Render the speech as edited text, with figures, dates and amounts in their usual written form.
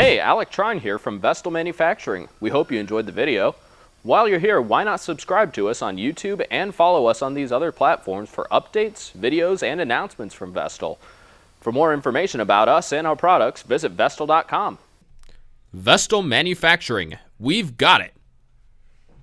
Hey, Alec Trine here from Vestal Manufacturing. We hope you enjoyed the video. While you're here, why not subscribe to us on YouTube and follow us on these other platforms for updates, videos, and announcements from Vestal. For more information about us and our products, visit Vestal.com. Vestal Manufacturing. We've got it.